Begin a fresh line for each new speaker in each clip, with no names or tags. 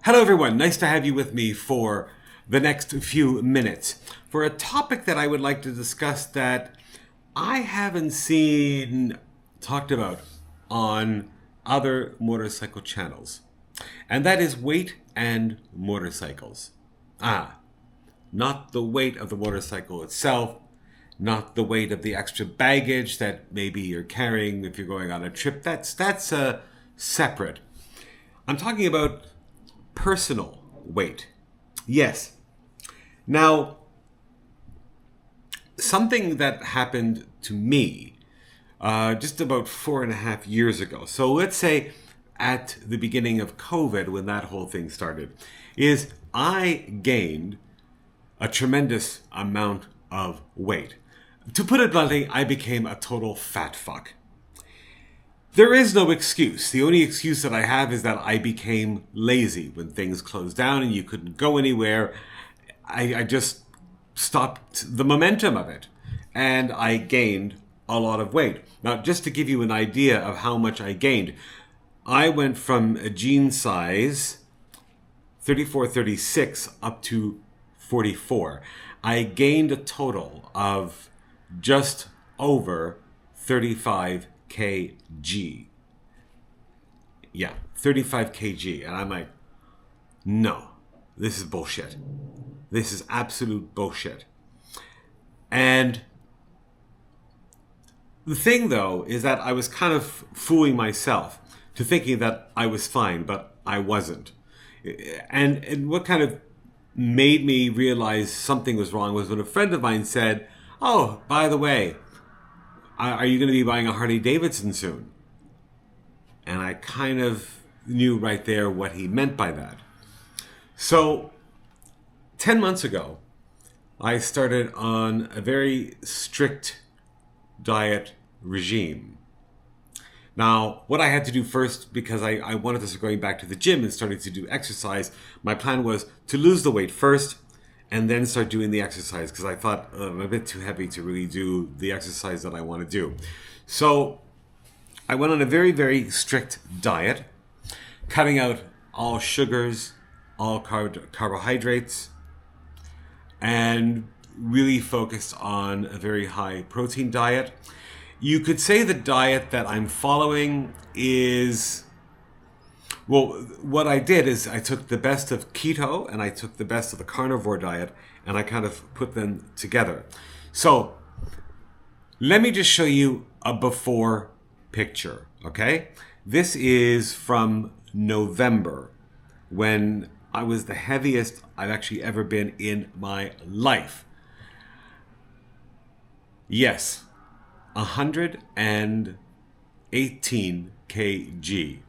Hello everyone, nice to have you with me for the next few minutes for a topic that I would like to discuss that I haven't seen talked about on other motorcycle channels. And that is weight and motorcycles. Not the weight of the motorcycle itself, not the weight of the extra baggage that maybe you're carrying if you're going on a trip. That's separate. I'm talking about personal weight. Yes. Now, something that happened to me just about 4.5 years ago. So let's say at the beginning of COVID, when that whole thing started, is I gained a tremendous amount of weight. To put it bluntly, I became a total fat fuck. There is no excuse. The only excuse that I have is that I became lazy when things closed down and you couldn't go anywhere. I just stopped the momentum of it and I gained a lot of weight. Now, just to give you an idea of how much I gained, I went from a jean size 34, 36 up to 44. I gained a total of just over 35 kg. Yeah, 35 kg. And I'm like, no, this is bullshit. This is absolute bullshit. And the thing, though, is that I was kind of fooling myself to thinking that I was fine, but I wasn't. And what kind of made me realize something was wrong was when a friend of mine said, "Oh, by the way, are you going to be buying a Harley Davidson soon?" And I kind of knew right there what he meant by that. So 10 months ago, I started on a very strict diet regime. Now, what I had to do first, because I wanted to start going back to the gym and starting to do exercise, my plan was to lose the weight first and then start doing the exercise, because I thought I'm a bit too heavy to really do the exercise that I want to do. So I went on a very, very strict diet, cutting out all sugars, all carbohydrates, and really focused on a very high protein diet. You could say the diet that I'm following is, well, what I did is I took the best of keto and I took the best of the carnivore diet and I kind of put them together. So let me just show you a before picture, okay? This is from November, when I was the heaviest I've actually ever been in my life. Yes, 118 kg.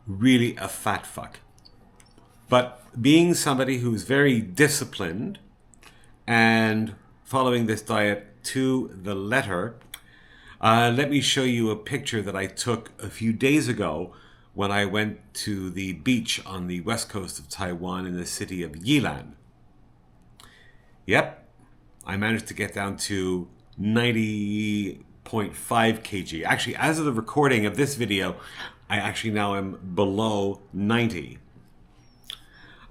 Really a fat fuck. But being somebody who's very disciplined and following this diet to the letter, let me show you a picture that I took a few days ago when I went to the beach on the west coast of Taiwan in the city of Yilan. Yep, I managed to get down to 90.5 kg. Actually, as of the recording of this video, I actually now am below 90.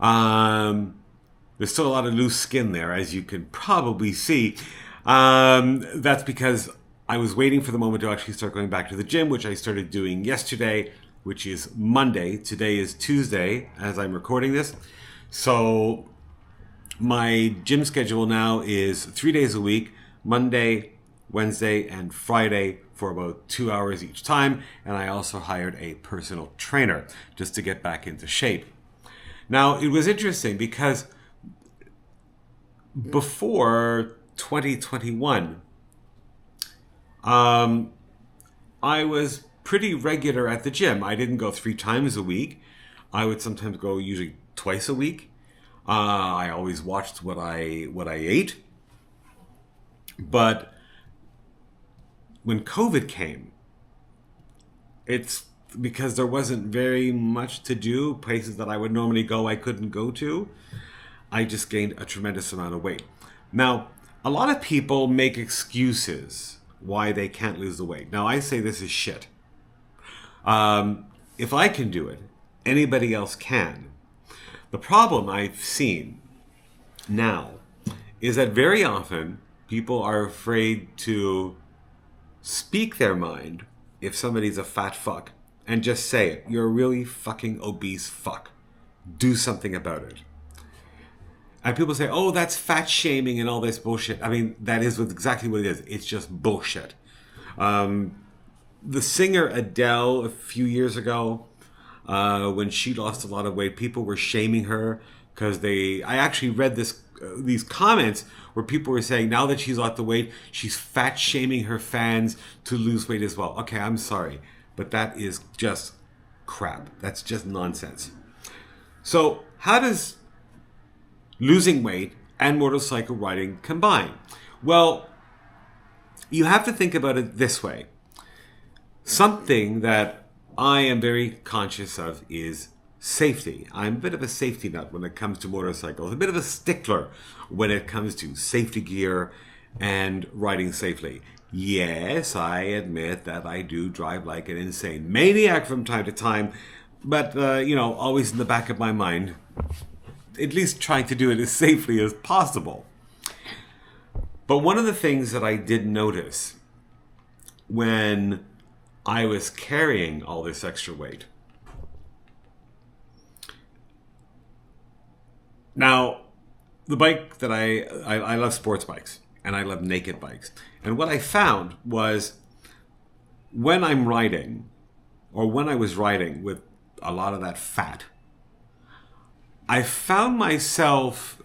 There's still a lot of loose skin there, as you can probably see. That's because I was waiting for the moment to actually start going back to the gym, which I started doing yesterday, which is Monday. Today is Tuesday as I'm recording this. So my gym schedule now is 3 days a week, Monday, Wednesday, and Friday, for about 2 hours each time. And I also hired a personal trainer just to get back into shape. Now, it was interesting because before 2021, I was pretty regular at the gym. I didn't go 3 times a week. I would sometimes go usually twice a week. I always watched what I ate. But when COVID came, it's because there wasn't very much to do. Places that I would normally go, I couldn't go to. I just gained a tremendous amount of weight. Now, a lot of people make excuses why they can't lose the weight. Now, I say this is shit. If I can do it, anybody else can. The problem I've seen now is that very often people are afraid to speak their mind if somebody's a fat fuck and just say it. You're a really fucking obese fuck. Do something about it. And people say, oh, that's fat shaming and all this bullshit. I mean, that is exactly what it is. It's just bullshit. The singer Adele, a few years ago, when she lost a lot of weight, people were shaming her because I actually read these comments where people were saying now that she's lost the weight, she's fat shaming her fans to lose weight as well. Okay, I'm sorry, but that is just crap. That's just nonsense. So how does losing weight and motorcycle riding combine? Well, you have to think about it this way. Something that I am very conscious of is safety. I'm a bit of a safety nut when it comes to motorcycles, a bit of a stickler when it comes to safety gear and riding safely. Yes, I admit that I do drive like an insane maniac from time to time, but, always in the back of my mind, at least trying to do it as safely as possible. But one of the things that I did notice when I was carrying all this extra weight. Now, the bike that I love sports bikes and I love naked bikes. And what I found was when I'm riding, or when I was riding with a lot of that fat, I found myself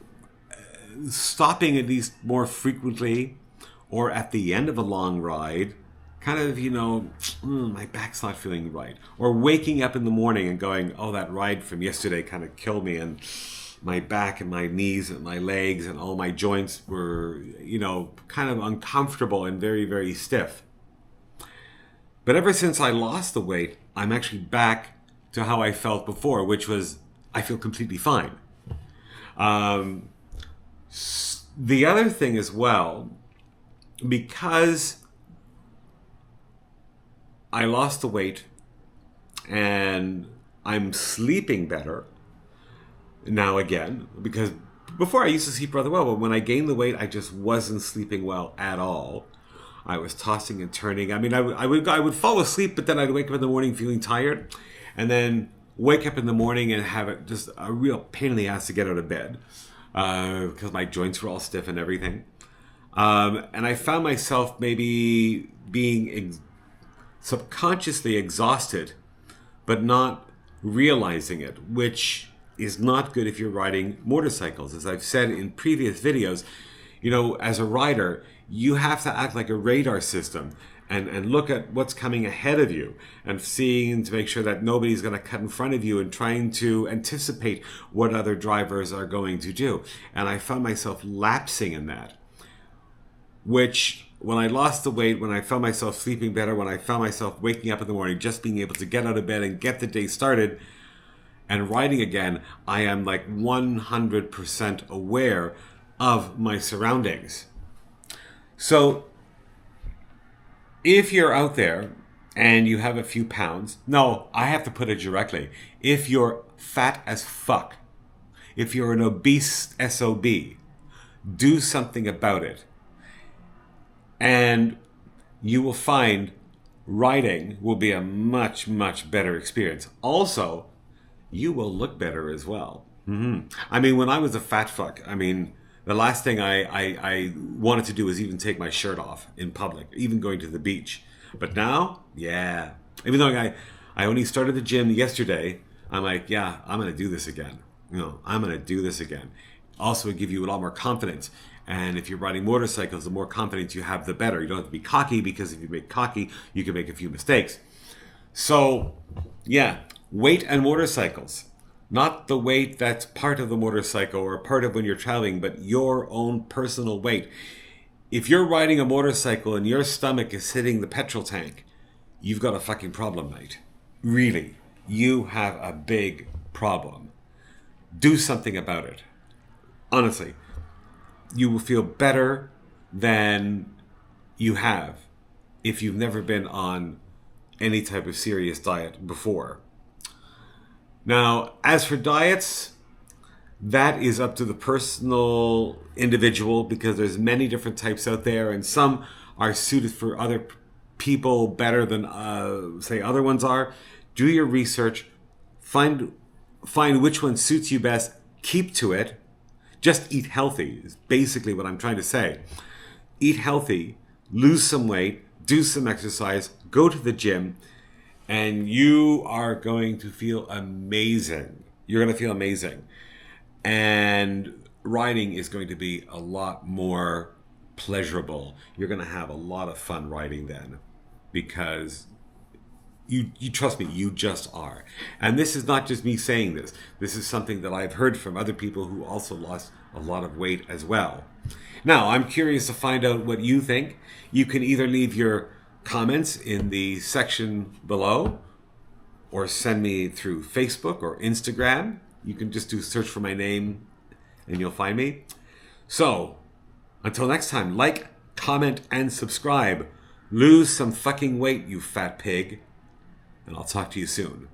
stopping at least more frequently, or at the end of a long ride, kind of, my back's not feeling right. Or waking up in the morning and going, oh, that ride from yesterday kind of killed me, and my back and my knees and my legs and all my joints were, kind of uncomfortable and very, very stiff. But ever since I lost the weight, I'm actually back to how I felt before, which was I feel completely fine. The other thing as well, because I lost the weight and I'm sleeping better now again, because before I used to sleep rather well, but when I gained the weight, I just wasn't sleeping well at all. I was tossing and turning. I mean, I would fall asleep, but then I'd wake up in the morning feeling tired, and then wake up in the morning and have it just a real pain in the ass to get out of bed because my joints were all stiff and everything. And I found myself maybe being subconsciously exhausted, but not realizing it, which is not good if you're riding motorcycles. As I've said in previous videos, as a rider, you have to act like a radar system and look at what's coming ahead of you and seeing to make sure that nobody's going to cut in front of you and trying to anticipate what other drivers are going to do. And I found myself lapsing in that, which when I lost the weight, when I found myself sleeping better, when I found myself waking up in the morning, just being able to get out of bed and get the day started and riding again, I am like 100% aware of my surroundings. So if you're out there and you have a few pounds, no, I have to put it directly. If you're fat as fuck, if you're an obese SOB, do something about it. And you will find riding will be a much, much better experience. Also, you will look better as well. Mm-hmm. I mean, when I was a fat fuck, the last thing I wanted to do was even take my shirt off in public, even going to the beach. But now, yeah. Even though I only started the gym yesterday, I'm like, yeah, I'm going to do this again. I'm going to do this again. Also, it gives you a lot more confidence. And if you're riding motorcycles, the more confidence you have, the better. You don't have to be cocky, because if you make cocky, you can make a few mistakes. So, yeah, weight and motorcycles. Not the weight that's part of the motorcycle or part of when you're traveling, but your own personal weight. If you're riding a motorcycle and your stomach is hitting the petrol tank, you've got a fucking problem, mate. Really, you have a big problem. Do something about it. Honestly, you will feel better than you have if you've never been on any type of serious diet before. Now, as for diets, that is up to the personal individual because there's many different types out there, and some are suited for other people better than say other ones are. Do your research, find which one suits you best, keep to it. Just eat healthy is basically what I'm trying to say. Eat healthy, lose some weight, do some exercise, go to the gym, and you are going to feel amazing. You're going to feel amazing. And riding is going to be a lot more pleasurable. You're going to have a lot of fun riding then because you trust me, you just are. And this is not just me saying this. This is something that I've heard from other people who also lost a lot of weight as well. Now, I'm curious to find out what you think. You can either leave your comments in the section below or send me through Facebook or Instagram. You can just do search for my name and you'll find me. So, until next time, like, comment, and subscribe. Lose some fucking weight, you fat pig. And I'll talk to you soon.